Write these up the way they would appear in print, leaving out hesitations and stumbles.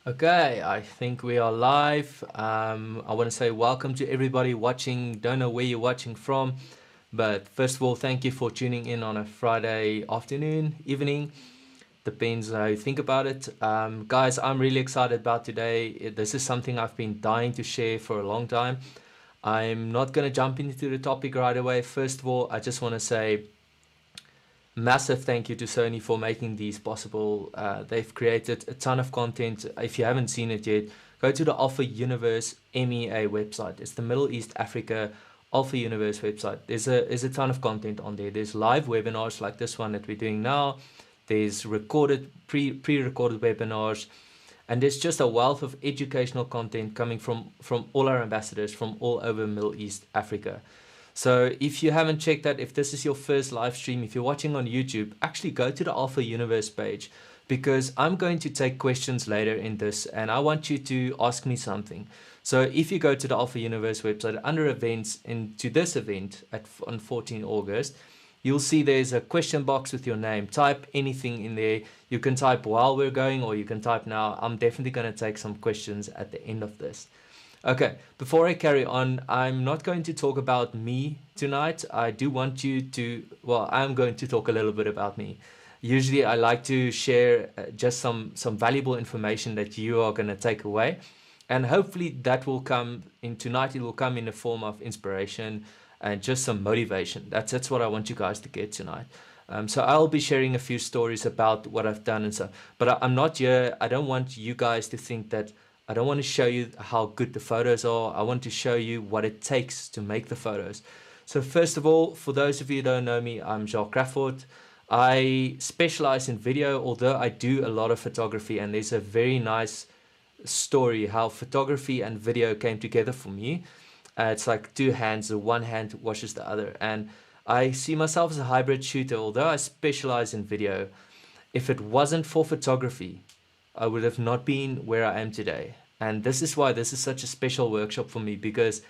Okay, I think we are live. I want to say welcome to everybody watching. Don't know where you're watching from, but first of all, thank you for tuning in on a Friday afternoon, evening. Depends how you think about it. Guys, I'm really excited about today. This is something I've been dying to share for a long time. I'm not going to jump into the topic right away. First of all, I just want to say massive thank you to Sony for making these possible. They've created a ton of content. If you haven't seen it yet, go to the Alpha Universe MEA website. It's the Middle East Africa Alpha Universe website. There's a ton of content on there. There's live webinars like this one that we're doing now. There's recorded pre-recorded webinars, and there's just a wealth of educational content coming from all our ambassadors from all over Middle East Africa. So if you haven't checked that, if this is your first live stream, if you're watching on YouTube, actually go to the Alpha Universe page, because I'm going to take questions later in this and I want you to ask me something. So if you go to the Alpha Universe website under events into this event on 14 August, you'll see there's a question box with your name. Type anything in there. You can type while we're going or you can type now. I'm definitely going to take some questions at the end of this. Okay, before I carry on, I'm not going to talk about me tonight. I do want you to, well, I'm going to talk a little bit about me. Usually I like to share just some valuable information that you are going to take away. And hopefully that will come in tonight. It will come in the form of inspiration and just some motivation. That's what I want you guys to get tonight. So I'll be sharing a few stories about what I've done and so, but I'm not here. I don't want you guys to think that I don't want to show you how good the photos are. I want to show you what it takes to make the photos. So first of all, for those of you who don't know me, I'm Jacques Crafford. I specialize in video, although I do a lot of photography, and there's a very nice story how photography and video came together for me. It's like two hands, the one hand washes the other. And I see myself as a hybrid shooter, although I specialize in video. If it wasn't for photography, I would have not been where I am today. And this is why this is such a special workshop for me, because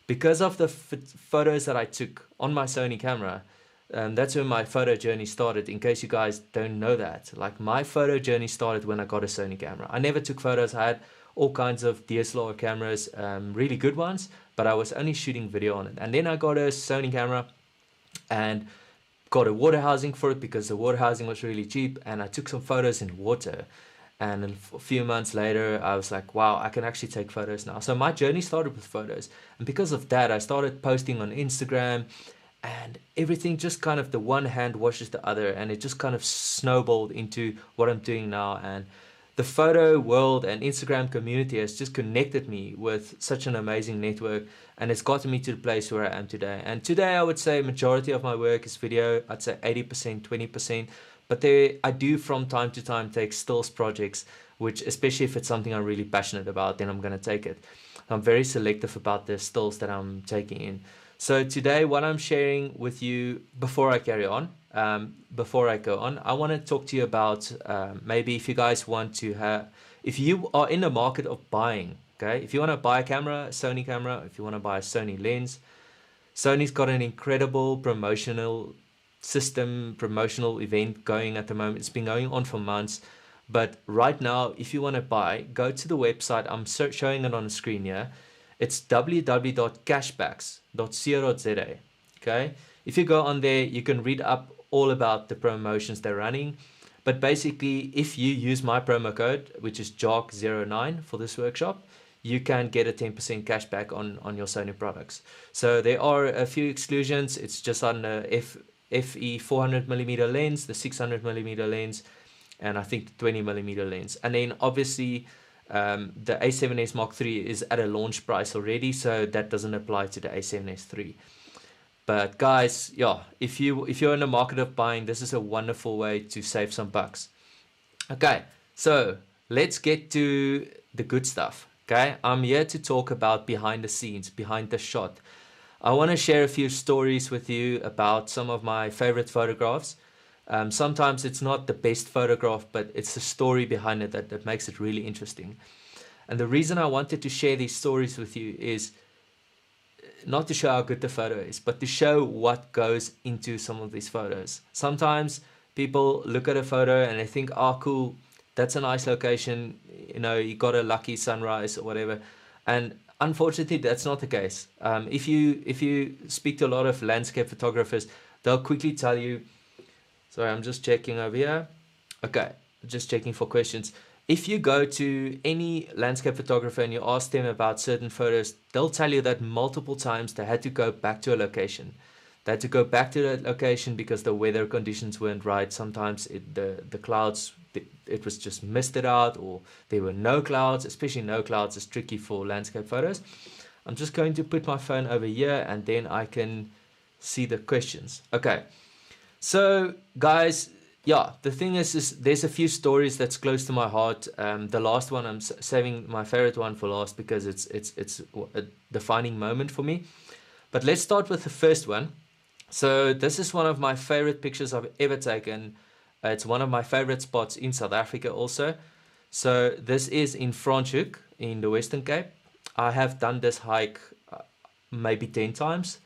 of the photos that I took on my Sony camera. That's where my photo journey started, in case you guys don't know that. Like, my photo journey started when I got a Sony camera. I never took photos. I had all kinds of DSLR cameras, really good ones, but I was only shooting video on it. And then I got a Sony camera and got a water housing for it, because the water housing was really cheap, and I took some photos in water. And a few months later, I was like, wow, I can actually take photos now. So my journey started with photos. And because of that, I started posting on Instagram, and everything just kind of, the one hand washes the other, and it just kind of snowballed into what I'm doing now. And the photo world and Instagram community has just connected me with such an amazing network, and it's gotten me to the place where I am today. And today I would say majority of my work is video. I'd say 80%, 20%. But I do from time to time take stills projects, which, especially if it's something I'm really passionate about, then I'm going to take it. I'm very selective about the stills that I'm taking in. So today, what I'm sharing with you, before I carry on, before I go on, I want to talk to you about maybe if you guys want to have, if you are in the market of buying, okay, if you want to buy a camera, a Sony camera, if you want to buy a Sony lens, Sony's got an incredible promotional event going at the moment. It's been going on for months, but right now, if you want to buy, go to the website. I'm showing it on the screen here. It's www.cashbacks.co.za. Okay, if you go on there, you can read up all about the promotions they're running. But basically, if you use my promo code, which is Jacques09 for this workshop, you can get a 10% cashback on your Sony products. So there are a few exclusions. It's just on the FE 400mm lens, the 600mm lens, and I think the 20mm lens. And then obviously the A7S Mark III is at a launch price already, so that doesn't apply to the A7S III. But guys, yeah, if you're in the market of buying, this is a wonderful way to save some bucks. Okay, so let's get to the good stuff. Okay, I'm here to talk about behind the scenes, behind the shot. I want to share a few stories with you about some of my favorite photographs. Sometimes it's not the best photograph, but it's the story behind it that makes it really interesting. And the reason I wanted to share these stories with you is not to show how good the photo is, but to show what goes into some of these photos. Sometimes people look at a photo and they think, oh, cool, that's a nice location, you know, you got a lucky sunrise or whatever. And unfortunately, that's not the case. If you speak to a lot of landscape photographers, they'll quickly tell you. Sorry, I'm just checking over here. Okay, just checking for questions. If you go to any landscape photographer and you ask them about certain photos, they'll tell you that multiple times they had to go back to a location. They had to go back to that location because the weather conditions weren't right. Sometimes the clouds, it was just misted out, or there were no clouds. Especially no clouds is tricky for landscape photos. I'm just going to put my phone over here and then I can see the questions. Okay, so guys, yeah, the thing is there's a few stories that's close to my heart. The last one, I'm saving my favorite one for last because it's a defining moment for me. But let's start with the first one. So this is one of my favorite pictures I've ever taken. It's one of my favorite spots in South Africa also. So this is in Franschhoek in the Western Cape. I have done this hike maybe 10 times.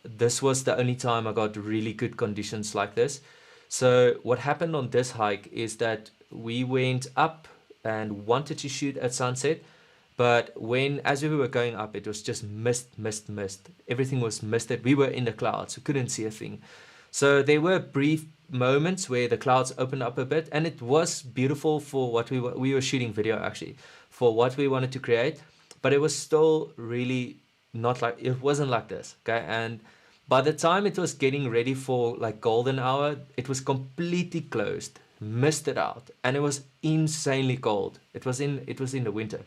This was the only time I got really good conditions like this. So what happened on this hike is that we went up and wanted to shoot at sunset, but as we were going up, it was just mist. Everything was misted. We were in the clouds. We couldn't see a thing. So there were brief moments where the clouds opened up a bit, and it was beautiful for what we were shooting video actually, for what we wanted to create, but it was still really not like, it wasn't like this, okay? And by the time it was getting ready for like golden hour, it was completely closed, misted out, and it was insanely cold. It was in the winter.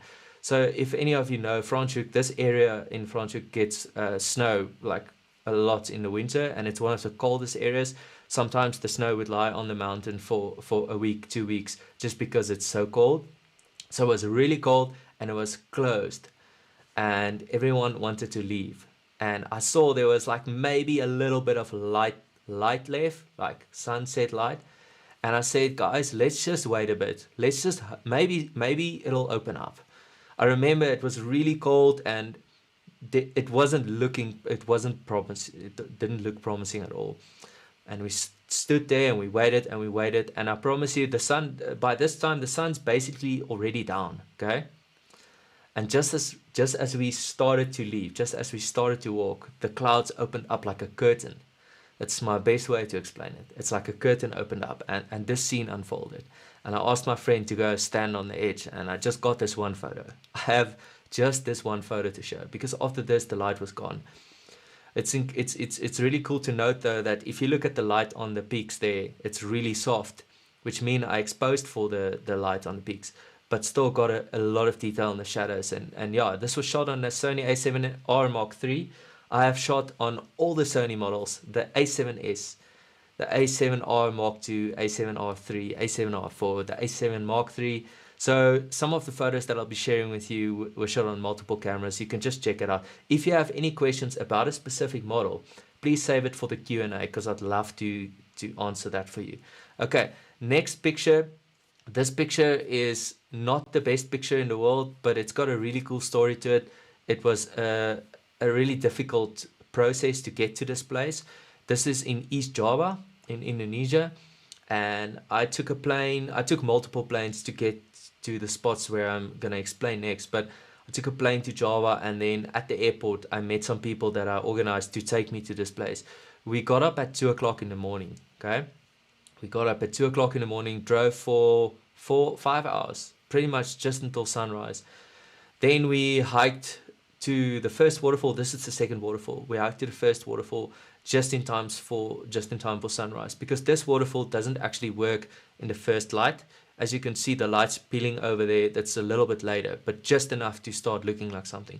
So if any of you know Franschhoek, this area in Franschhoek gets snow like a lot in the winter, and it's one of the coldest areas. Sometimes the snow would lie on the mountain for a week, 2 weeks, just because it's so cold. So it was really cold and it was closed, and everyone wanted to leave. And I saw there was like maybe a little bit of light left, like sunset light. And I said, guys, let's just wait a bit. Let's just, maybe it'll open up. I remember it was really cold and it wasn't promising. It didn't look promising at all. And we stood there and we waited and we waited. And I promise you, the sun, by this time, the sun's basically already down, okay? And just as we started to leave, just as we started to walk, the clouds opened up like a curtain. That's my best way to explain it. It's like a curtain opened up and this scene unfolded. And I asked my friend to go stand on the edge, and I just got this one photo. I have just this one photo to show because after this, the light was gone. It's really cool to note though that if you look at the light on the peaks there, it's really soft, which means I exposed for the light on the peaks, but still got a lot of detail in the shadows. And yeah, this was shot on the Sony a7R Mark III. I have shot on all the Sony models, the a7S, the a7R Mark II, a7R III, a7R4, the a7 Mark III. So some of the photos that I'll be sharing with you were shot on multiple cameras. You can just check it out. If you have any questions about a specific model, please save it for the Q&A because I'd love to answer that for you. Okay, next picture. This picture is not the best picture in the world, but it's got a really cool story to it. It was a really difficult process to get to this place. This is in East Java in Indonesia, and I took multiple planes to get to the spots where I'm going to explain next, but I took a plane to Java, and then at the airport I met some people that are organized to take me to this place. We got up at 2 o'clock in the morning, okay? We got up at 2 o'clock in the morning, drove for 5 hours, pretty much just until sunrise. Then we hiked to the first waterfall. This is the second waterfall. We hiked to the first waterfall just in time for sunrise, because this waterfall doesn't actually work in the first light. As you can see, the light's peeling over there. That's a little bit later, but just enough to start looking like something.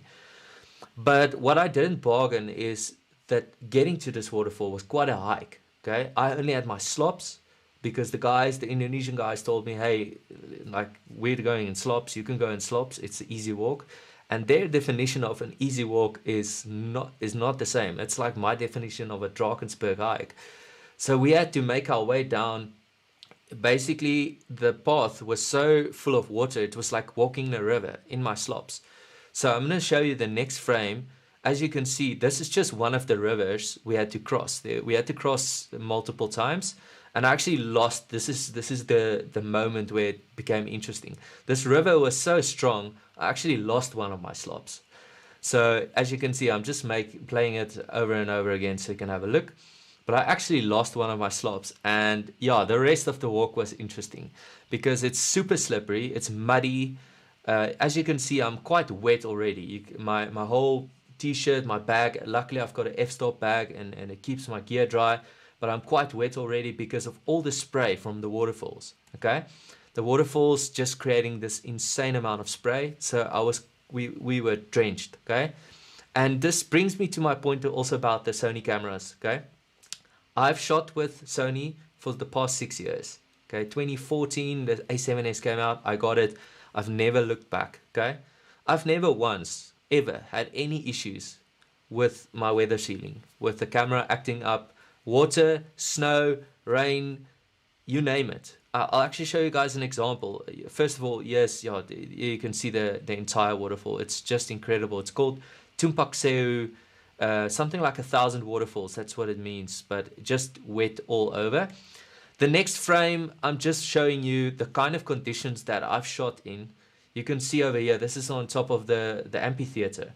But what I didn't bargain is that getting to this waterfall was quite a hike, okay? I only had my slops because the Indonesian guys told me, hey, like, we're going in slops, you can go in slops, it's an easy walk. And their definition of an easy walk is not the same. It's like my definition of a Drakensberg hike. So we had to make our way down. Basically, the path was so full of water, it was like walking a river in my slops. So I'm going to show you the next frame. As you can see, this is just one of the rivers we had to cross. We had to cross multiple times. And I actually lost. This is the moment where it became interesting. This river was so strong, I actually lost one of my slops. So as you can see, I'm just playing it over and over again so you can have a look. But I actually lost one of my slops, and yeah, the rest of the walk was interesting because it's super slippery, it's muddy. As you can see, I'm quite wet already. My whole t-shirt, my bag, luckily I've got an f-stop bag and it keeps my gear dry, but I'm quite wet already because of all the spray from the waterfalls. Okay, the waterfalls just creating this insane amount of spray, so we were drenched. Okay, and this brings me to my point also about the Sony cameras. Okay, I've shot with Sony for the past 6 years. Okay, 2014 the A7S came out, I got it. I've never looked back. Okay, I've never once ever had any issues with my weather sealing, with the camera acting up, water, snow, rain, you name it. I'll actually show you guys an example. First of all, yes, yeah, you can see the entire waterfall. It's just incredible. It's called Tumpak Seu, something like 1,000 waterfalls. That's what it means, but just wet all over. The next frame, I'm just showing you the kind of conditions that I've shot in. You can see over here, this is on top of the amphitheater.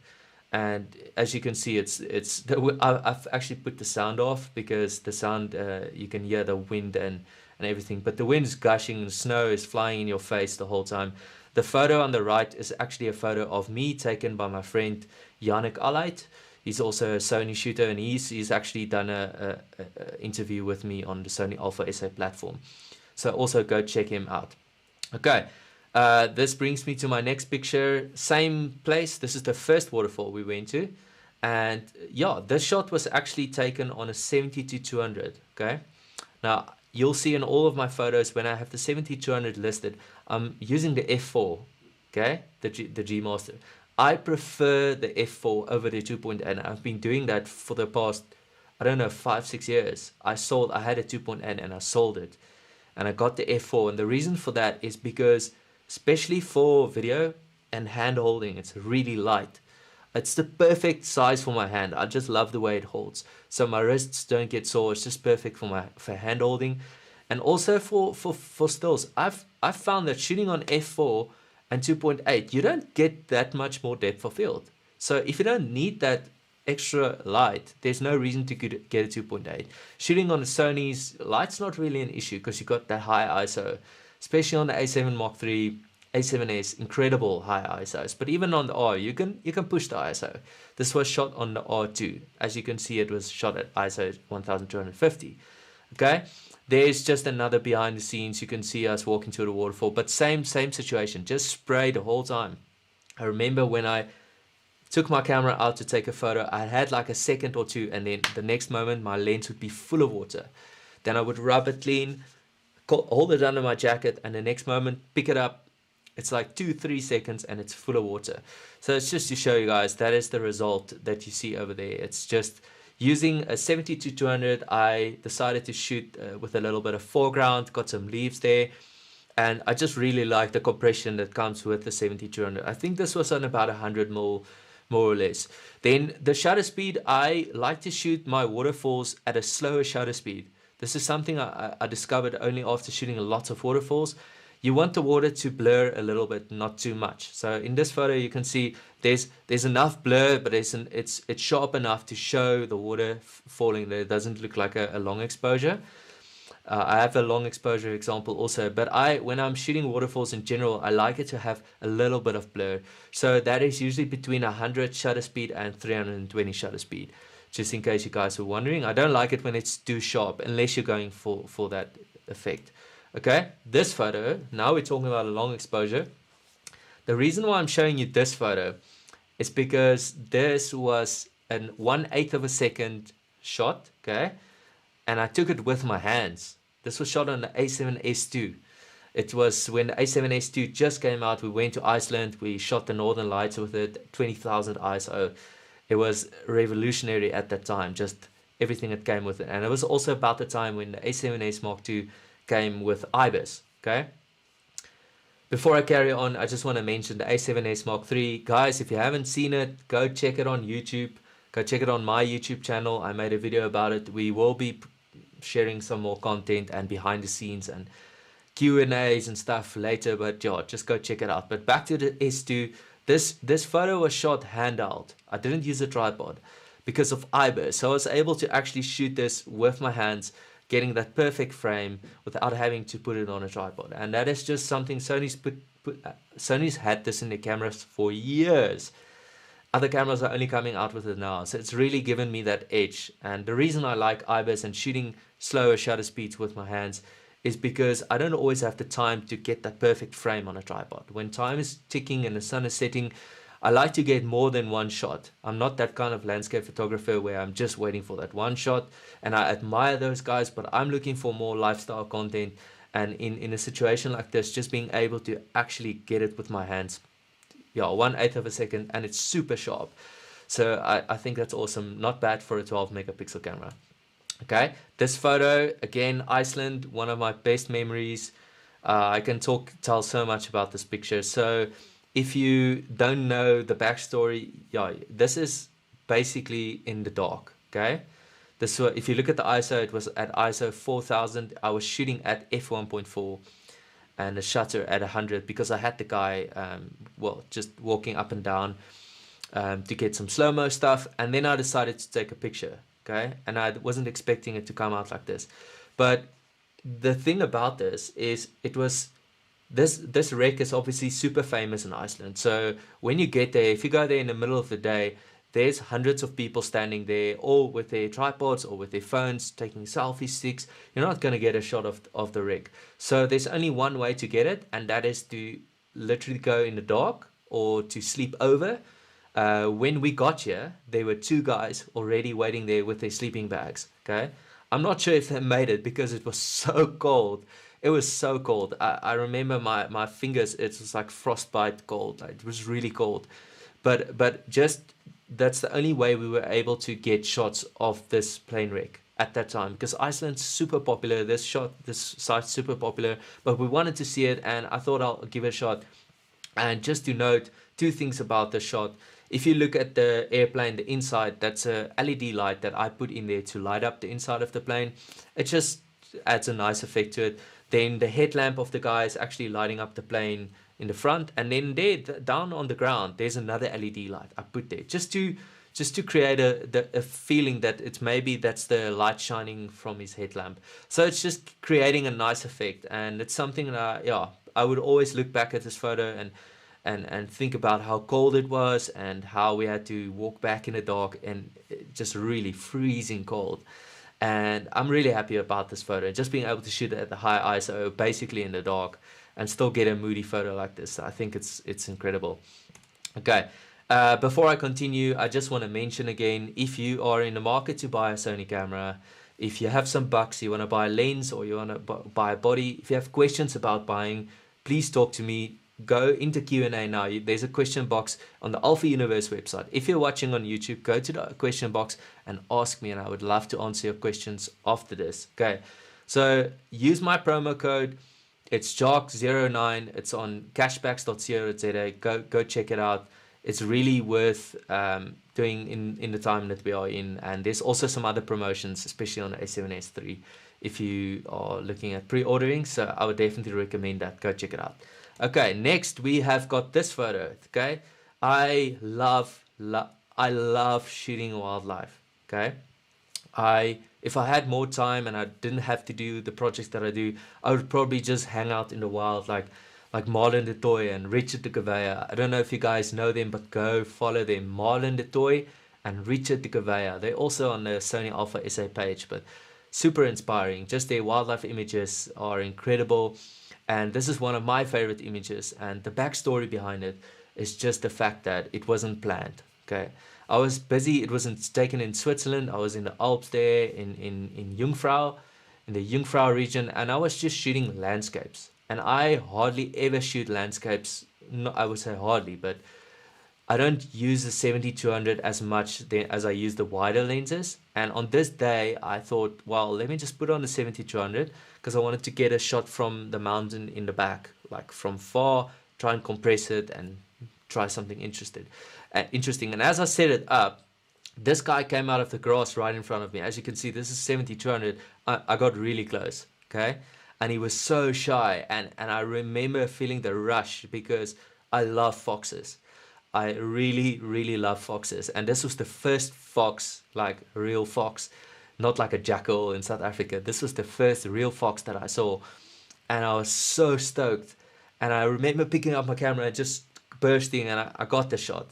And as you can see, I've actually put the sound off because the sound, you can hear the wind and everything. But the wind's gushing and snow is flying in your face the whole time. The photo on the right is actually a photo of me taken by my friend Jacques. He's also a Sony shooter, and he's actually done a interview with me on the Sony Alpha SA platform. So also go check him out. Okay, this brings me to my next picture. Same place. This is the first waterfall we went to, and yeah, this shot was actually taken on a 70-200. Okay, now you'll see in all of my photos when I have the 70-200 listed, I'm using the f4. Okay, the G Master. I prefer the f4 over the 2.8, and I've been doing that for the past, I don't know, 5-6 years. I had a 2.8 and I sold it, and I got the f4, and the reason for that is because, especially for video and hand holding, it's really light. It's the perfect size for my hand. I just love the way it holds, so my wrists don't get sore. It's just perfect for hand holding, and also for stills. I've found that shooting on f4 and 2.8, you don't get that much more depth of field. So if you don't need that extra light, there's no reason to get a 2.8. Shooting on the Sony's light's not really an issue because you got that high ISO, especially on the A7 Mark III, A7S, incredible high ISOs. But even on the R, you can push the ISO. This was shot on the R2. As you can see, it was shot at ISO 1250. Okay. There's just another behind the scenes. You can see us walking to the waterfall, but same situation, just spray the whole time. I remember when I took my camera out to take a photo, I had like a second or two, and then the next moment my lens would be full of water. Then I would rub it clean, hold it under my jacket, and the next moment pick it up. It's like 2-3 seconds and it's full of water. So it's just to show you guys, that is the result that you see over there. It's just using a 70-200, I decided to shoot with a little bit of foreground, got some leaves there, and I just really like the compression that comes with the 70-200. I think this was on about 100 mil, more or less. Then the shutter speed, I like to shoot my waterfalls at a slower shutter speed. This is something I discovered only after shooting lots of waterfalls. You want the water to blur a little bit, not too much. So in this photo, you can see there's enough blur, but it's sharp enough to show the water falling there. It doesn't look like a long exposure. I have a long exposure example also, but when I'm shooting waterfalls in general, I like it to have a little bit of blur. So that is usually between 100 shutter speed and 320 shutter speed. Just in case you guys were wondering, I don't like it when it's too sharp unless you're going for that effect. Okay, this photo, now we're talking about a long exposure. The reason why I'm showing you this photo is because this was an 1/8 of a second shot, okay? And I took it with my hands. This was shot on the A7S2. It was when the A7S2 just came out. We went to Iceland, we shot the Northern Lights with it, 20,000 ISO. It was revolutionary at that time, just everything that came with it. And it was also about the time when the A7S Mark II came with IBIS. Okay, before I carry on, I just want to mention the A7S Mark III. Guys, if you haven't seen it, go check it on YouTube. Go check it on my YouTube channel. I made a video about it. We will be sharing some more content and behind the scenes and Q&As and stuff later, but yeah, just go check it out. But back to the S2, this photo was shot handheld. I didn't use a tripod because of IBIS, so I was able to actually shoot this with my hands, getting that perfect frame without having to put it on a tripod. And that is just something Sony's had this in their cameras for years. Other cameras are only coming out with it now, so it's really given me that edge. And the reason I like IBIS and shooting slower shutter speeds with my hands is because I don't always have the time to get that perfect frame on a tripod. When time is ticking and the sun is setting, I like to get more than one shot. I'm not that kind of landscape photographer where I'm just waiting for that one shot, and I admire those guys, but I'm looking for more lifestyle content. And in a situation like this, just being able to actually get it with my hands, yeah, 1/8 of a second, and it's super sharp. So I think that's awesome. Not bad for a 12 megapixel camera. Okay, this photo, again, Iceland, one of my best memories. I can tell so much about this picture. So if you don't know the backstory, yeah, this is basically in the dark. Okay, this, if you look at the ISO, it was at ISO 4000. I was shooting at f1.4 and the shutter at 100 because I had the guy, well, just walking up and down to get some slow-mo stuff, and then I decided to take a picture. Okay, and I wasn't expecting it to come out like this, but the thing about this is it was this wreck is obviously super famous in Iceland. So when you get there, if you go there in the middle of the day, there's hundreds of people standing there, all with their tripods or with their phones taking selfie sticks. You're not going to get a shot of the wreck. So there's only one way to get it, and that is to literally go in the dark or to sleep over. When we got here, there were two guys already waiting there with their sleeping bags. Okay, I'm not sure if they made it because it was so cold. It was so cold. I remember my fingers, it was like frostbite cold. Like, it was really cold. But just that's the only way we were able to get shots of this plane wreck at that time, because Iceland's super popular. This site's super popular, but we wanted to see it, and I thought I'll give it a shot. And just to note two things about the shot. If you look at the airplane, the inside, that's a LED light that I put in there to light up the inside of the plane. It just adds a nice effect to it. Then the headlamp of the guy is actually lighting up the plane in the front, and then there down on the ground there's another LED light I put there just to create a feeling that it's maybe that's the light shining from his headlamp. So it's just creating a nice effect, and it's something that I would always look back at this photo and think about how cold it was and how we had to walk back in the dark and just really freezing cold. And I'm really happy about this photo, just being able to shoot it at the high ISO, basically in the dark, and still get a moody photo like this. I think it's incredible. Okay, before I continue, I just want to mention again, if you are in the market to buy a Sony camera, if you have some bucks, you want to buy a lens or you want to buy a body, if you have questions about buying, please talk to me. Go into Q&A now. There's a question box on the Alpha Universe website. If you're watching on YouTube, go to the question box and ask me, and I would love to answer your questions after this. Okay, so use my promo code. It's Jacques09. It's on cashbacks.co.za. Go check it out. It's really worth doing in the time that we are in. And there's also some other promotions, especially on the A7S III, if you are looking at pre-ordering. So I would definitely recommend that. Go check it out. Okay, next we have got this photo. Okay, I love shooting wildlife. Okay, if I had more time and I didn't have to do the projects that I do, I would probably just hang out in the wild, like Marlon de Toy and Richard de Gouveia. I don't know if you guys know them, but go follow them, Marlon de Toy and Richard de Gouveia. They're also on the Sony Alpha SA page, but super inspiring. Just their wildlife images are incredible. And this is one of my favorite images, and the backstory behind it is just the fact that it wasn't planned. Okay, I was busy. It wasn't taken in Switzerland. I was in the Alps there, in Jungfrau, in the Jungfrau region, and I was just shooting landscapes. And I hardly ever shoot landscapes. No, I would say hardly, but I don't use the 70-200 as much as I use the wider lenses. And on this day, I thought, well, let me just put on the 70-200 because I wanted to get a shot from the mountain in the back, like from far, try and compress it and try something interesting. And as I set it up, This guy came out of the grass right in front of me. As you can see, this is 70-200. I got really close, okay? And he was so shy. And I remember feeling the rush because I love foxes. I really, really love foxes. And this was the first fox, like a real fox, not like a jackal in South Africa. This was the first real fox that I saw. And I was so stoked. And I remember picking up my camera and just bursting, and I got the shot.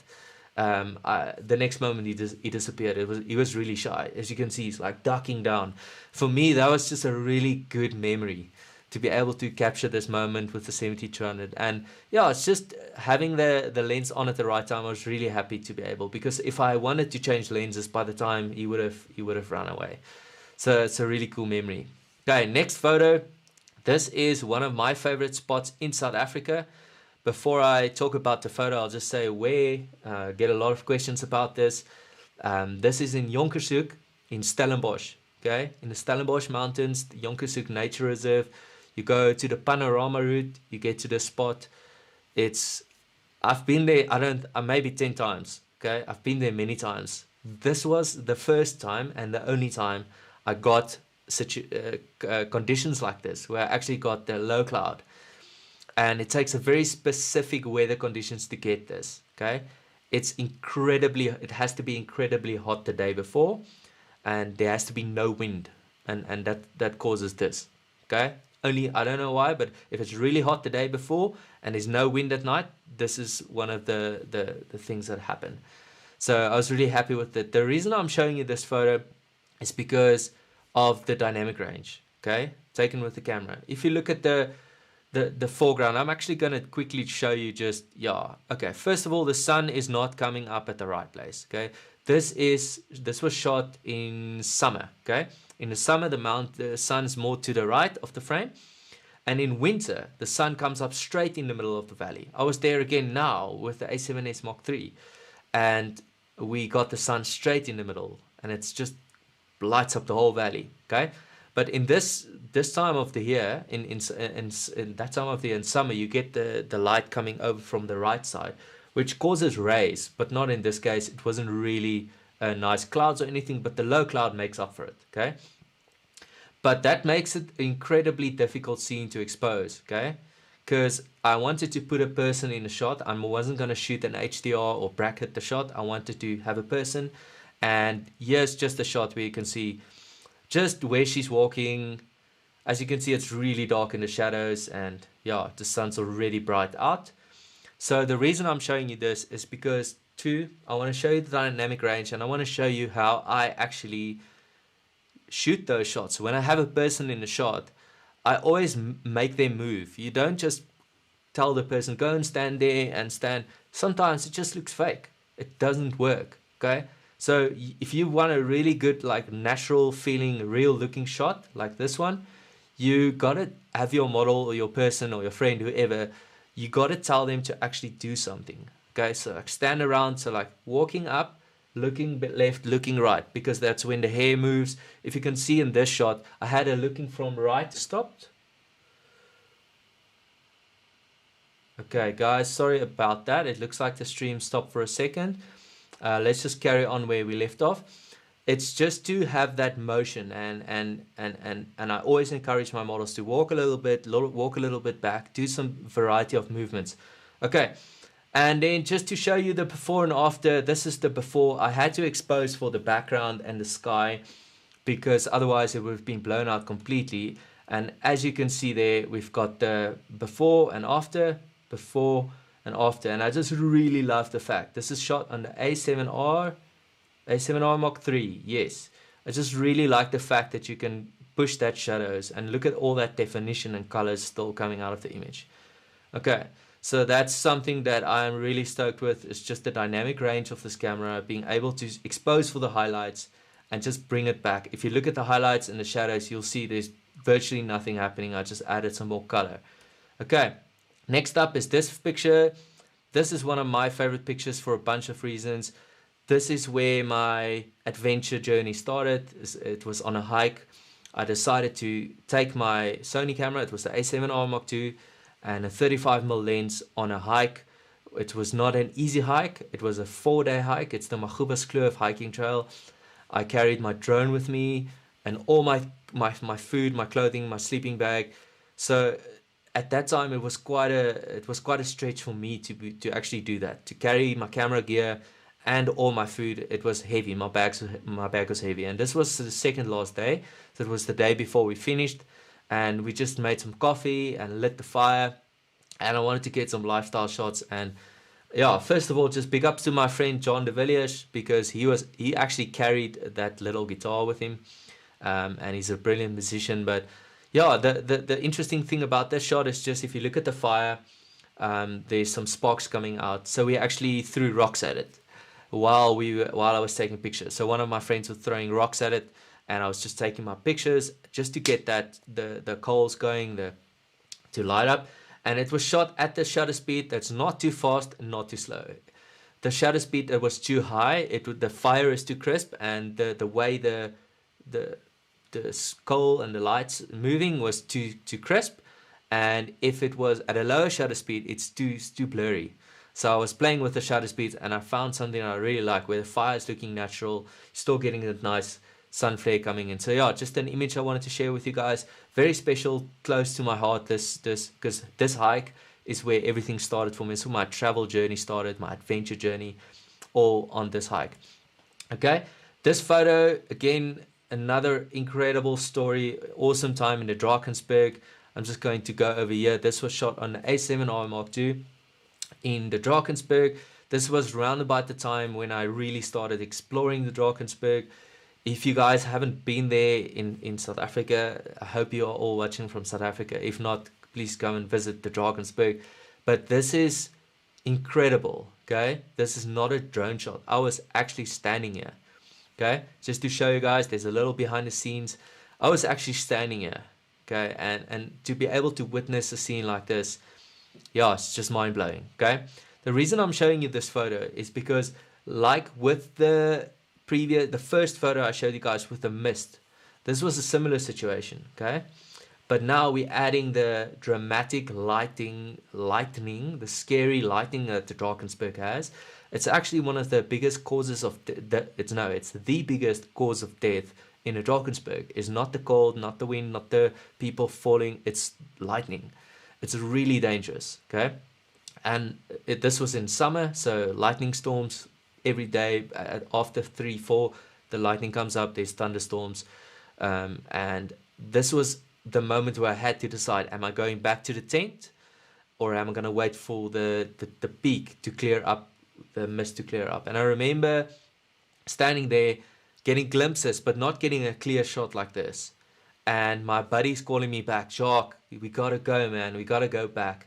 The next moment he disappeared. He was really shy. As you can see, he's like ducking down. For me, that was just a really good memory to be able to capture this moment with the 70-200. And yeah, it's just having the lens on at the right time. I was really happy to be able, because if I wanted to change lenses, by the time he would have run away. So it's a really cool memory. Okay, next photo. This is one of my favorite spots in South Africa. Before I talk about the photo, I'll just say where. Get a lot of questions about this. This is in Jonkershoek in Stellenbosch. Okay, in the Stellenbosch Mountains, the Jonkershoek Nature Reserve. You go to the panorama route, you get to the spot. I've been there, maybe 10 times. Okay, I've been there many times. This was the first time and the only time I got conditions like this, where I actually got the low cloud. And it takes a very specific weather conditions to get this, okay? It has to be incredibly hot the day before, and there has to be no wind, and that causes this, okay? Only, I don't know why, but if it's really hot the day before and there's no wind at night, this is one of the things that happen. So I was really happy with it. The reason I'm showing you this photo is because of the dynamic range, okay? Taken with the camera. If you look at the foreground, I'm actually going to quickly show you just, okay, first of all, the sun is not coming up at the right place, okay? This was shot in summer, okay? In the summer, the sun is more to the right of the frame, and in winter, the sun comes up straight in the middle of the valley. I was there again now with the A7S Mark III, and we got the sun straight in the middle, and it's just lights up the whole valley, okay? But in this time of the year, in that time of the year in summer, you get the light coming over from the right side, which causes rays, but not in this case. It wasn't really nice clouds or anything, but the low cloud makes up for it, okay? But that makes it incredibly difficult scene to expose, okay? Because I wanted to put a person in a shot. I wasn't going to shoot an HDR or bracket the shot. I wanted to have a person. And here's just a shot where you can see just where she's walking. As you can see, it's really dark in the shadows, and yeah, the sun's already bright out. So the reason I'm showing you this is because, I want to show you the dynamic range, and I want to show you how I actually shoot those shots. When I have a person in the shot, I always make them move. You don't just tell the person, go and stand there and stand. Sometimes it just looks fake. It doesn't work, okay? So if you want a really good, like natural feeling, real looking shot like this one, you got to have your model or your person or your friend, whoever, you got to tell them to actually do something. Okay, so like stand around, so like walking up, looking left, looking right, because that's when the hair moves. If you can see in this shot, I had her looking from right, stopped. Okay, guys, sorry about that. It looks like the stream stopped for a second. Let's just carry on where we left off. It's just to have that motion, and I always encourage my models to walk a little bit back, do some variety of movements. Okay, and then just to show you the before and after, this is the before. I had to expose for the background and the sky, because otherwise it would have been blown out completely. And as you can see there, we've got the before and after, before and after. And I just really love the fact this is shot on the A7R Mark III. Yes, I just really like the fact that you can push that shadows and look at all that definition and colors still coming out of the image. Okay, so that's something that I'm really stoked with. It's just the dynamic range of this camera, being able to expose for the highlights and just bring it back. If you look at the highlights and the shadows, you'll see there's virtually nothing happening. I just added some more color. Okay, next up is this picture. This is one of my favorite pictures for a bunch of reasons. This is where my adventure journey started. It was on a hike. I decided to take my Sony camera. It was the A7R Mark II and a 35mm lens on a hike. it was not an easy hike. It was a 4-day hike. It's the Magubus Kloof hiking trail. I carried my drone with me and all my food, my clothing, my sleeping bag. So at that time it was quite a stretch for me to actually do that, to carry my camera gear and all my food. It was heavy. My bag was heavy, and this was the second last day. So it was the day before we finished, and we just made some coffee and lit the fire, and I wanted to get some lifestyle shots. And yeah, first of all, just big ups to my friend John de Villiers, because he actually carried that little guitar with him, and he's a brilliant musician. But yeah, the interesting thing about this shot is just if you look at the fire, there's some sparks coming out. So we actually threw rocks at it while I was taking pictures. So one of my friends was throwing rocks at it, and I was just taking my pictures just to get that the coals going, to light up. And it was shot at the shutter speed that's not too fast and not too slow. The shutter speed that was too high, the fire is too crisp, and the way the coal and the lights moving was too crisp. And if it was at a lower shutter speed, it's too blurry. So I was playing with the shutter speeds, and I found something I really like, where the fire is looking natural, still getting that nice sun flare coming in. So yeah, just an image I wanted to share with you guys. Very special, close to my heart, this because this hike is where everything started for me. So my travel journey started, my adventure journey, all on this hike. Okay, this photo, again, another incredible story, awesome time in the Drakensberg. I'm just going to go over here. This was shot on the A7R Mark II in the Drakensberg. This was round about the time when I really started exploring the Drakensberg. If you guys haven't been there in South Africa, I hope you are all watching from South Africa. If not, please go and visit the Drakensberg. But this is incredible, okay? This is not a drone shot. I was actually standing here, okay? Just to show you guys, there's a little behind the scenes. I was actually standing here, okay? And to be able to witness a scene like this, yeah, it's just mind-blowing, okay? The reason I'm showing you this photo is because, like with the first photo I showed you guys with the mist, this was a similar situation, okay? But now we're adding the dramatic lightning, the scary lightning that the Drakensberg has. It's actually one of the biggest causes of it's the biggest cause of death in the Drakensberg. Is not the cold, not the wind, not the people falling. It's lightning. It's really dangerous, okay? And this was in summer, so lightning storms every day. After 3-4, the lightning comes up, there's thunderstorms, and this was the moment where I had to decide, am I going back to the tent, or am I going to wait for the peak to clear up, the mist to clear up? And I remember standing there getting glimpses but not getting a clear shot like this, and my buddy's calling me back, Jacques, we gotta go, man, we gotta go back.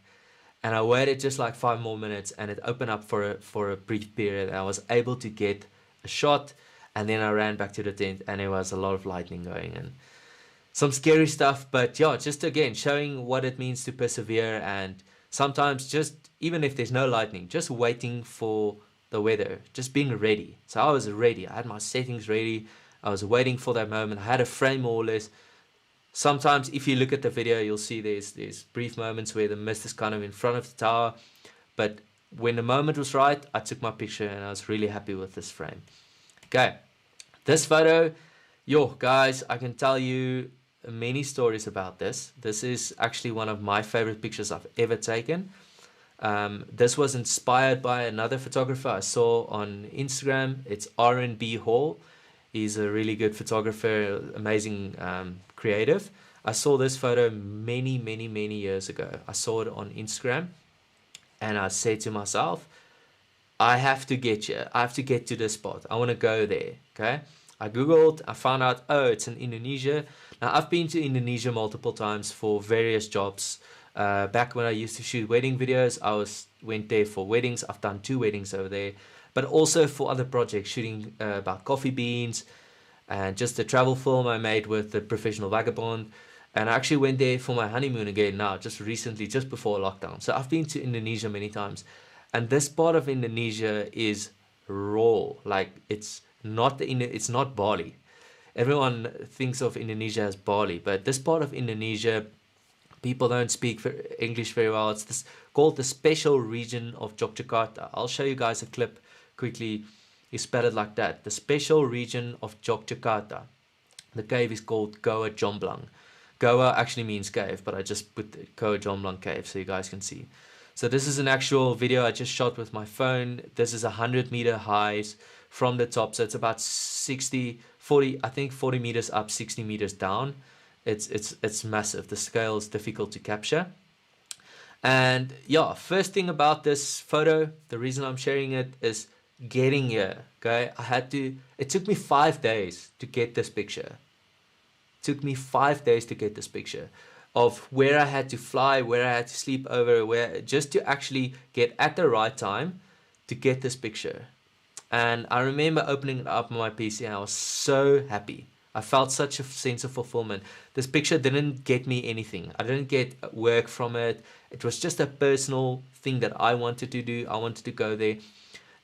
And I waited just like 5 more minutes, and it opened up for a brief period. I was able to get a shot, and then I ran back to the tent, and there was a lot of lightning going and some scary stuff. But yeah, just again showing what it means to persevere, and sometimes just even if there's no lightning, just waiting for the weather, just being ready. So I was ready. I had my settings ready. I was waiting for that moment. I had a frame more or less. Sometimes if you look at the video, you'll see there's brief moments where the mist is kind of in front of the tower. But when the moment was right, I took my picture, and I was really happy with this frame. Okay, this photo, yo, guys, I can tell you many stories about this. This is actually one of my favorite pictures I've ever taken. This was inspired by another photographer I saw on Instagram. It's R&B Hall. He's a really good photographer, amazing creative. I saw this photo many years ago. I saw it on Instagram, and I said to myself, I have to get you. I have to get to this spot. I want to go there. Okay. I googled. I found out, oh, it's in Indonesia. Now I've been to Indonesia multiple times for various jobs. Back when I used to shoot wedding videos, went there for weddings. I've done 2 weddings over there, but also for other projects, shooting about coffee beans, and just a travel film I made with the Professional Vagabond. And I actually went there for my honeymoon again now, just recently, just before lockdown. So I've been to Indonesia many times, and this part of Indonesia is raw. Like it's not Bali. Everyone thinks of Indonesia as Bali, but this part of Indonesia, People don't speak English very well. It's this called the special region of Jakarta. I'll show you guys a clip quickly. You spell it like that. The special region of Jakarta. The cave is called Goa Jomblang. Goa actually means cave, but I just put the Goa Jomblang cave so you guys can see. So this is an actual video I just shot with my phone. This is 100-meter highs from the top. So it's about 60, 40, I think 40 meters up, 60 meters down. It's massive. The scale is difficult to capture. And yeah, first thing about this photo, the reason I'm sharing it is getting here. Okay, it took me 5 days to get this picture. It took me 5 days to get this picture of where I had to fly, where I had to sleep over, just to actually get at the right time to get this picture. And I remember opening it up on my PC and I was so happy. I felt such a sense of fulfillment. This picture didn't get me anything. I didn't get work from it. It was just a personal thing that I wanted to do. I wanted to go there.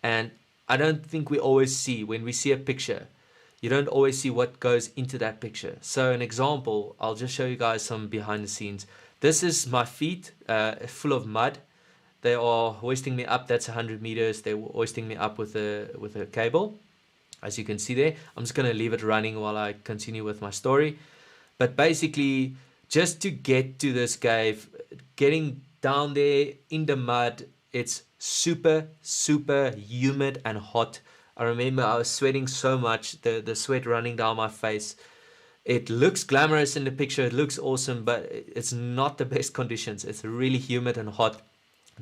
And I don't think we always see, when we see a picture, you don't always see what goes into that picture. So an example, I'll just show you guys some behind the scenes. This is my feet full of mud. They are hoisting me up. That's 100 meters. They were hoisting me up with a cable. As you can see there, I'm just going to leave it running while I continue with my story. But basically, just to get to this cave, getting down there in the mud, it's super, super humid and hot. I remember I was sweating so much, the sweat running down my face. It looks glamorous in the picture, it looks awesome, but it's not the best conditions. It's really humid and hot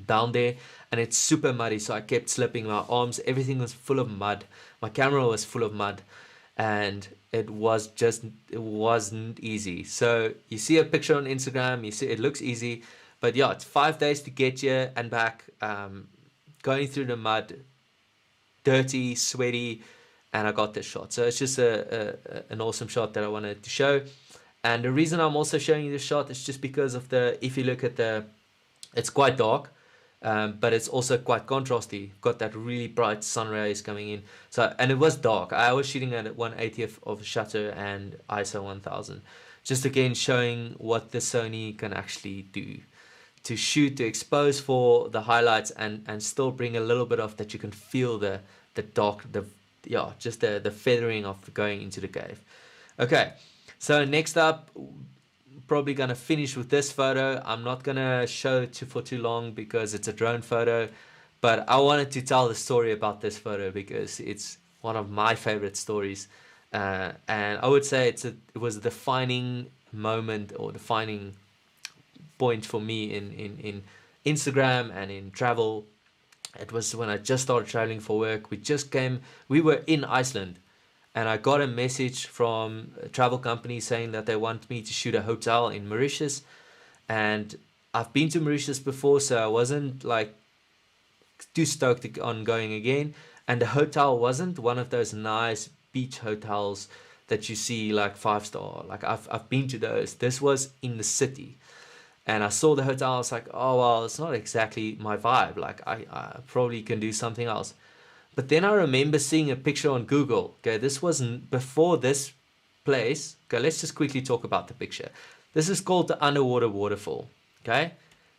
down there, and it's super muddy, so I kept slipping. My arms, everything was full of mud. My camera was full of mud, and it wasn't easy. So you see a picture on Instagram, you see it looks easy, but yeah, it's 5 days to get here and back, going through the mud, dirty, sweaty, and I got this shot. So it's just an awesome shot that I wanted to show. And the reason I'm also showing you this shot is just because of if you look at it's quite dark, but it's also quite contrasty. Got that really bright sun rays coming in. So, and it was dark. I was shooting at 1/80th of shutter and ISO 1000. Just again showing what the Sony can actually do to shoot, to expose for the highlights, and still bring a little bit of that. You can feel the dark, just the feathering of going into the cave. Okay, so next up, probably gonna finish with this photo. I'm not gonna show it for too long because it's a drone photo, but I wanted to tell the story about this photo because it's one of my favorite stories, and I would say it was a defining moment or defining point for me in Instagram and in travel. It was when I just started traveling for work. We were in Iceland, and I got a message from a travel company saying that they want me to shoot a hotel in Mauritius. And I've been to Mauritius before, so I wasn't like too stoked on going again. And the hotel wasn't one of those nice beach hotels that you see like 5-star. Like I've been to those. This was in the city. And I saw the hotel, I was like, oh, well, it's not exactly my vibe. Like, I probably can do something else. But then I remember seeing a picture on Google. Okay, this was before this place. Okay, let's just quickly talk about the picture. This is called the Underwater Waterfall. Okay,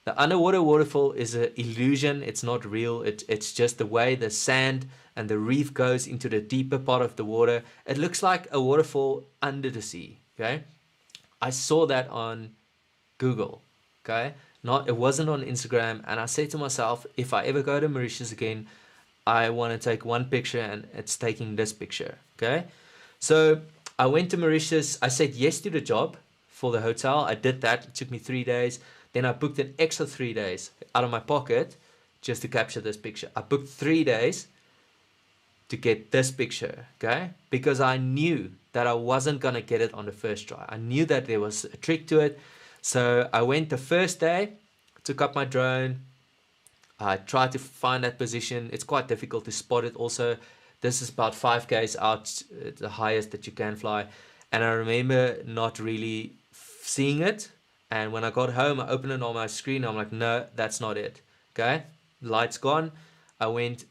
the Underwater Waterfall is an illusion. It's not real. It's just the way the sand and the reef goes into the deeper part of the water. It looks like a waterfall under the sea. Okay, I saw that on Google. Okay, it wasn't on Instagram, and I said to myself, if I ever go to Mauritius again, I want to take one picture, and it's taking this picture. Okay, so I went to Mauritius. I said yes to the job for the hotel. I did that. It took me 3 days. Then I booked an extra 3 days out of my pocket just to capture this picture. I booked 3 days to get this picture. Okay, because I knew that I wasn't gonna get it on the first try. I knew that there was a trick to it. So I went the first day, took up my drone, I tried to find that position. It's quite difficult to spot it also. This is about 5Ks out, the highest that you can fly. And I remember not really seeing it. And when I got home, I opened it on my screen. I'm like, no, that's not it. Okay, light's gone. I went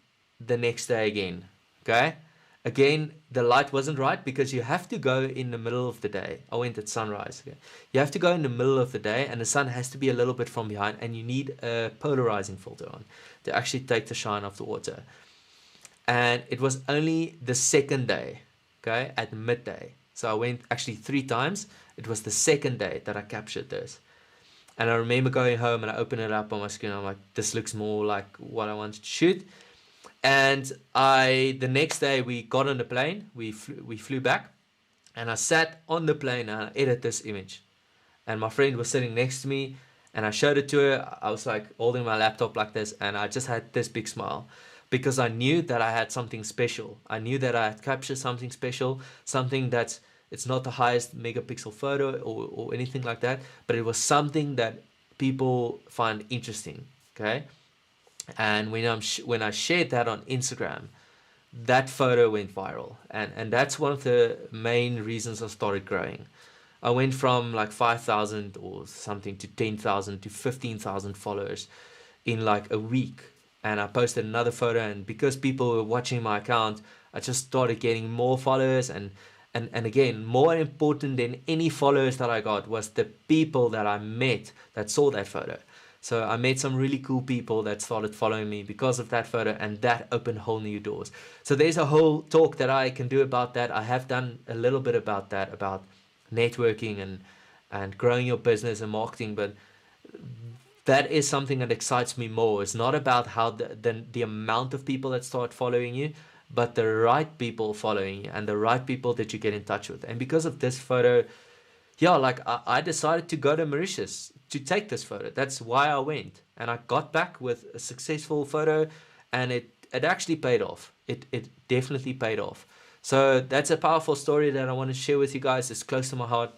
the next day again. Okay, Again, the light wasn't right because you have to go in the middle of the day. I went at sunrise. Okay. You have to go in the middle of the day, and the sun has to be a little bit from behind, and you need a polarizing filter on to actually take the shine off the water. And it was only the second day, okay, at midday. So I went actually 3 times. It was the second day that I captured this. And I remember going home and I opened it up on my screen. I'm like, this looks more like what I wanted to shoot. And the next day we got on the plane, we flew back, and I sat on the plane and I edited this image. And my friend was sitting next to me, and I showed it to her. I was like holding my laptop like this, and I just had this big smile because I knew that I had something special. I knew that I had captured something special, something that's, it's not the highest megapixel photo or anything like that, but it was something that people find interesting, okay? And when I shared that on Instagram, that photo went viral, and that's one of the main reasons I started growing. I went from like 5,000 or something to 10,000 to 15,000 followers in like a week. And I posted another photo, and because people were watching my account, I just started getting more followers. And again, more important than any followers that I got was the people that I met that saw that photo. So I met some really cool people that started following me because of that photo, and that opened whole new doors. So there's a whole talk that I can do about that. I have done a little bit about that, about networking and growing your business and marketing, but that is something that excites me more. It's not about how the amount of people that start following you, but the right people following you and the right people that you get in touch with. And because of this photo, yeah, like I decided to go to Mauritius to take this photo. That's why I went, and I got back with a successful photo, and it actually paid off. It definitely paid off. So that's a powerful story that I want to share with you guys. It's close to my heart,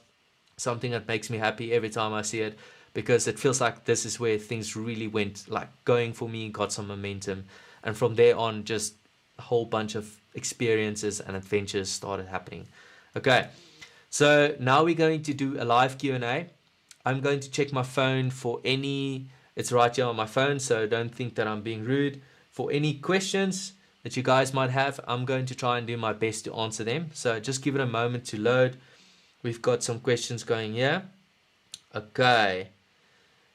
something that makes me happy every time I see it, because it feels like this is where things really went like going for me, got some momentum, and from there on, just a whole bunch of experiences and adventures started happening. Okay. So now we're going to do a live Q&A. I'm going to check my phone for any, it's right here on my phone, so don't think that I'm being rude. For any questions that you guys might have, I'm going to try and do my best to answer them. So just give it a moment to load. We've got some questions going here. Okay.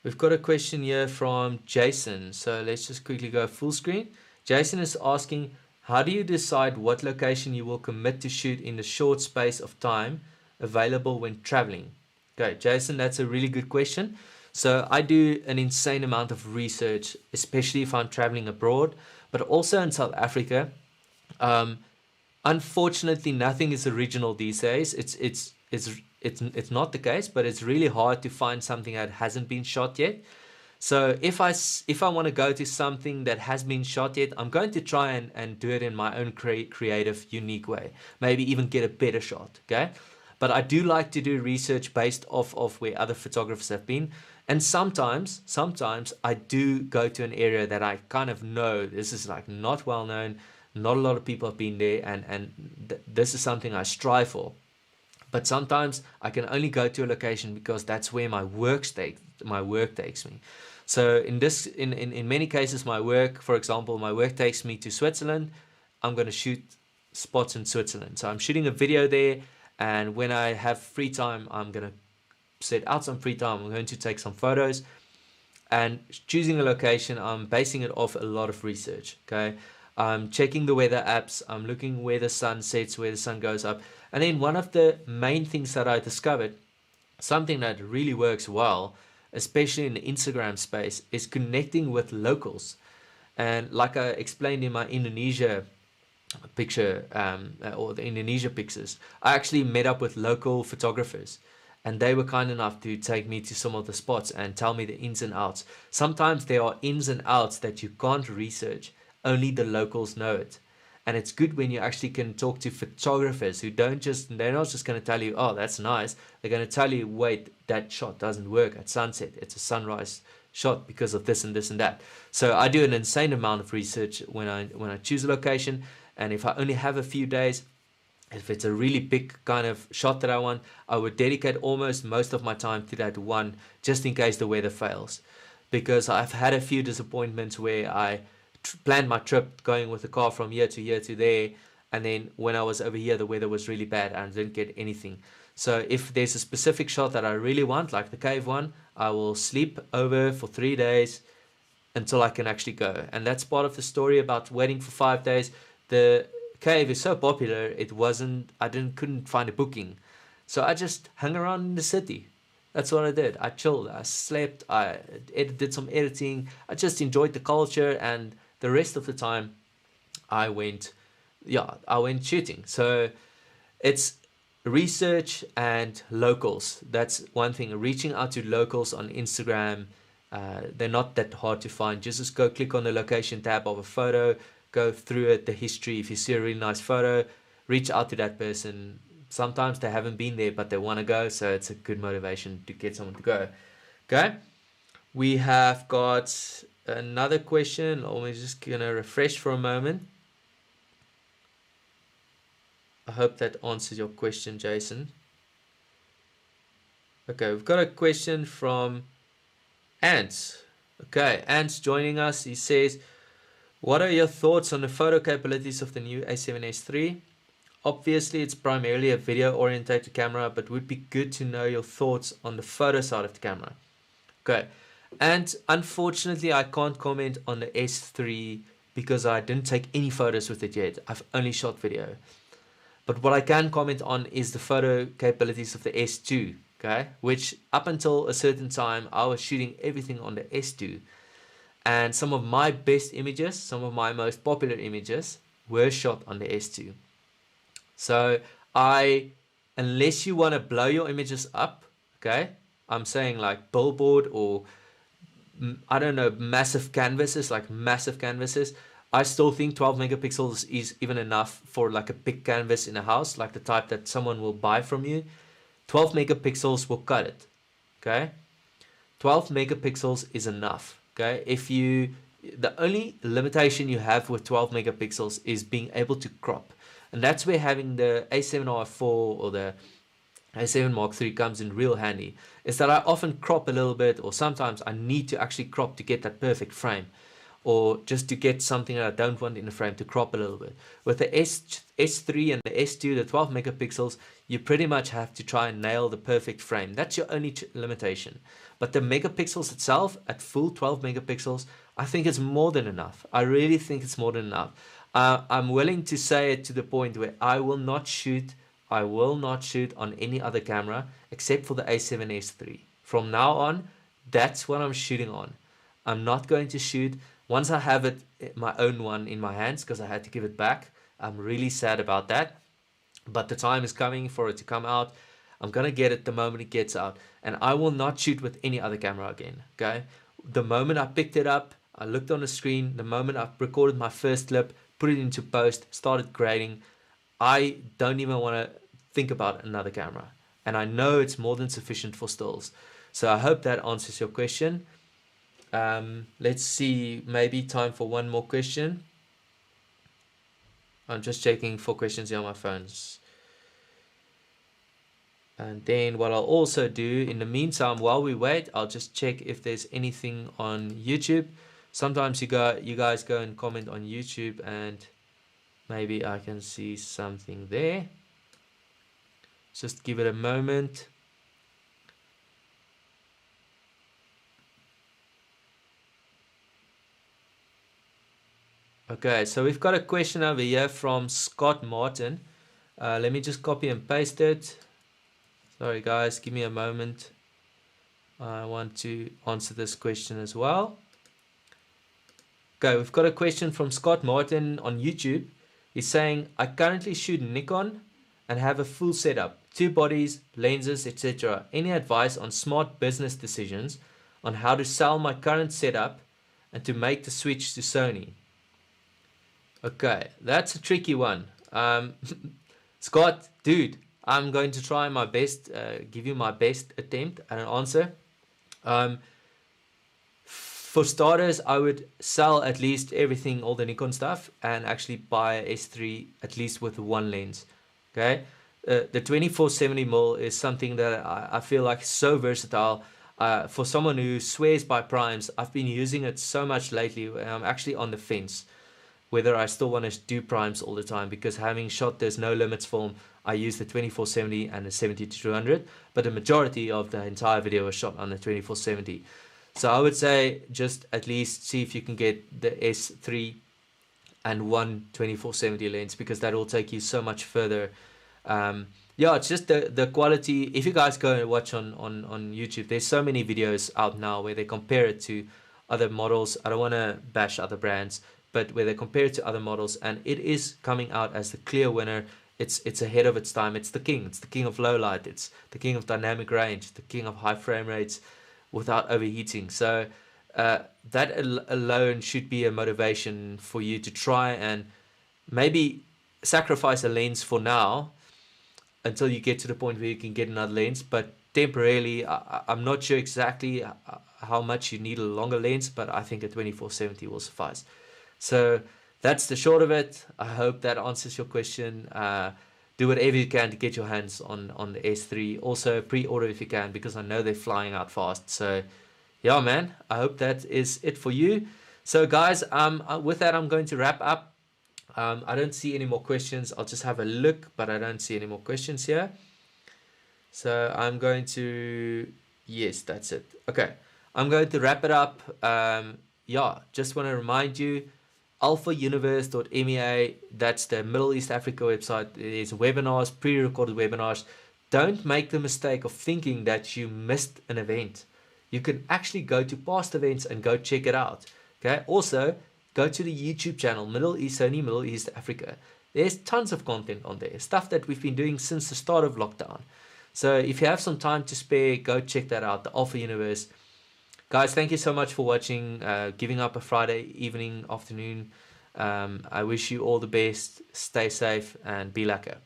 We've got a question here from Jason. So let's just quickly go full screen. Jason is asking, how do you decide what location you will commit to shoot in the short space of time available when traveling? Okay, Jason, that's a really good question. So I do an insane amount of research, especially if I'm traveling abroad, but also in South Africa. Unfortunately, nothing is original these days. It's not the case, but it's really hard to find something that hasn't been shot yet. So if I want to go to something that has been shot yet, I'm going to try and do it in my own creative, unique way. Maybe even get a better shot, okay? But I do like to do research based off of where other photographers have been. And sometimes I do go to an area that I kind of know this is like not well known, not a lot of people have been there, and this is something I strive for. But sometimes I can only go to a location because that's where my work takes me. So in many cases, for example, my work takes me to Switzerland. I'm going to shoot spots in Switzerland. So I'm shooting a video there, and when I have free time, I'm going to set out some free time. I'm going to take some photos, and choosing a location, I'm basing it off a lot of research. Okay, I'm checking the weather apps. I'm looking where the sun sets, where the sun goes up. And then one of the main things that I discovered, something that really works well, especially in the Instagram space, is connecting with locals. And like I explained in my Indonesia picture, or the Indonesia pictures, I actually met up with local photographers, and they were kind enough to take me to some of the spots and tell me the ins and outs. Sometimes there are ins and outs that you can't research, only the locals know it. And it's good when you actually can talk to photographers who they're not just going to tell you, oh, that's nice. They're going to tell you, wait, that shot doesn't work at sunset. It's a sunrise shot because of this and this and that. So I do an insane amount of research when I choose a location. And if I only have a few days, if it's a really big kind of shot that I want, I would dedicate almost most of my time to that one, just in case the weather fails. Because I've had a few disappointments where I planned my trip going with the car from here to there, And then when I was over here, the weather was really bad and I didn't get anything. So if there's a specific shot that I really want, like the cave one, I will sleep over for 3 days until I can actually go. And that's part of the story about waiting for 5 days. The cave is so popular, I couldn't find a booking. So I just hung around in the city. That's what I did. I chilled, I slept, I did some editing. I just enjoyed the culture, and the rest of the time I went shooting. So it's research and locals. That's one thing. Reaching out to locals on Instagram, they're not that hard to find. Just go click on the location tab of a photo, go through it, the history. If you see a really nice photo, reach out to that person. Sometimes they haven't been there, but they want to go, so it's a good motivation to get someone to go. Okay, we have got another question. I'm just gonna refresh for a moment. I hope that answers your question, Jason. Okay, we've got a question from Ants. Okay, Ants joining us. He says, what are your thoughts on the photo capabilities of the new A7S III? Obviously, it's primarily a video-oriented camera, but would be good to know your thoughts on the photo side of the camera. Okay, and unfortunately, I can't comment on the S3 because I didn't take any photos with it yet. I've only shot video. But what I can comment on is the photo capabilities of the S2, okay? Which up until a certain time, I was shooting everything on the S2. And some of my best images, some of my most popular images were shot on the S2. So unless you want to blow your images up, okay? I'm saying like billboard or, I don't know, massive canvases, I still think 12 megapixels is even enough for like a big canvas in a house, like the type that someone will buy from you. 12 megapixels will cut it, okay? 12 megapixels is enough, okay? The only limitation you have with 12 megapixels is being able to crop. And that's where having the A7R4 or the A7 Mark III comes in real handy, is that I often crop a little bit, or sometimes I need to actually crop to get that perfect frame, or just to get something that I don't want in the frame to crop a little bit. With the S3 and the S2, the 12 megapixels, you pretty much have to try and nail the perfect frame. That's your only limitation. But the megapixels itself, at full 12 megapixels, I think it's more than enough. I really think it's more than enough. I'm willing to say it to the point where I will not shoot on any other camera except for the A7S III. From now on, that's what I'm shooting on. I'm not going to shoot. Once I have it, my own one in my hands, because I had to give it back, I'm really sad about that. But the time is coming for it to come out. I'm going to get it the moment it gets out. And I will not shoot with any other camera again, okay? The moment I picked it up, I looked on the screen. The moment I recorded my first clip, put it into post, started grading, I don't even want to think about another camera. And I know it's more than sufficient for stills. So I hope that answers your question. Let's see, maybe time for one more question. I'm just checking for questions here on my phones. And then what I'll also do in the meantime, while we wait, I'll just check if there's anything on YouTube. Sometimes you guys go and comment on YouTube, and maybe I can see something there. Just give it a moment. Okay, so we've got a question over here from Scott Martin. Let me just copy and paste it. Sorry guys, give me a moment. I want to answer this question as well. Okay, we've got a question from Scott Martin on YouTube. He's saying, I currently shoot Nikon and have a full setup, 2 bodies, lenses, etc. Any advice on smart business decisions on how to sell my current setup and to make the switch to Sony? Okay, that's a tricky one. Scott, dude, I'm going to try my best, give you my best attempt at an answer. For starters, I would sell at least everything, all the Nikon stuff, and actually buy a S3 at least with one lens. Okay, the 24-70mm is something that I feel like is so versatile. For someone who swears by primes, I've been using it so much lately. I'm actually on the fence. whether I still want to do primes all the time, because having shot this no limits film, I use the 2470 and the 70-200, but the majority of the entire video was shot on the 2470. So I would say just at least see if you can get the S3 and one 2470 lens, because that will take you so much further. Yeah, it's just the quality. If you guys go and watch on YouTube, there's so many videos out now where they compare it to other models. I don't want to bash other brands, but where they compare it to other models, and it is coming out as the clear winner. It's ahead of its time. It's the king. It's the king of low light. It's the king of dynamic range, the king of high frame rates without overheating. So that alone should be a motivation for you to try and maybe sacrifice a lens for now until you get to the point where you can get another lens. But temporarily, I'm not sure exactly how much you need a longer lens, but I think a 2470 will suffice. So that's the short of it. I hope that answers your question. Do whatever you can to get your hands on the S3. Also pre-order if you can, because I know they're flying out fast. So yeah, man, I hope that is it for you. So guys, with that, I'm going to wrap up. I don't see any more questions. I'll just have a look, but I don't see any more questions here. So I'm going to, yes, that's it. Okay, I'm going to wrap it up. Yeah, just want to remind you, alphauniverse.mea, that's the Middle East Africa website. There's webinars, pre-recorded webinars. Don't make the mistake of thinking that you missed an event. You can actually go to past events and go check it out. Okay, also go to the YouTube channel, Sony Middle East Africa. There's tons of content on there, stuff that we've been doing since the start of lockdown. So if you have some time to spare, go check that out, the Alpha Universe. Guys, thank you so much for watching, giving up a Friday evening, afternoon. I wish you all the best, stay safe, and be lekker.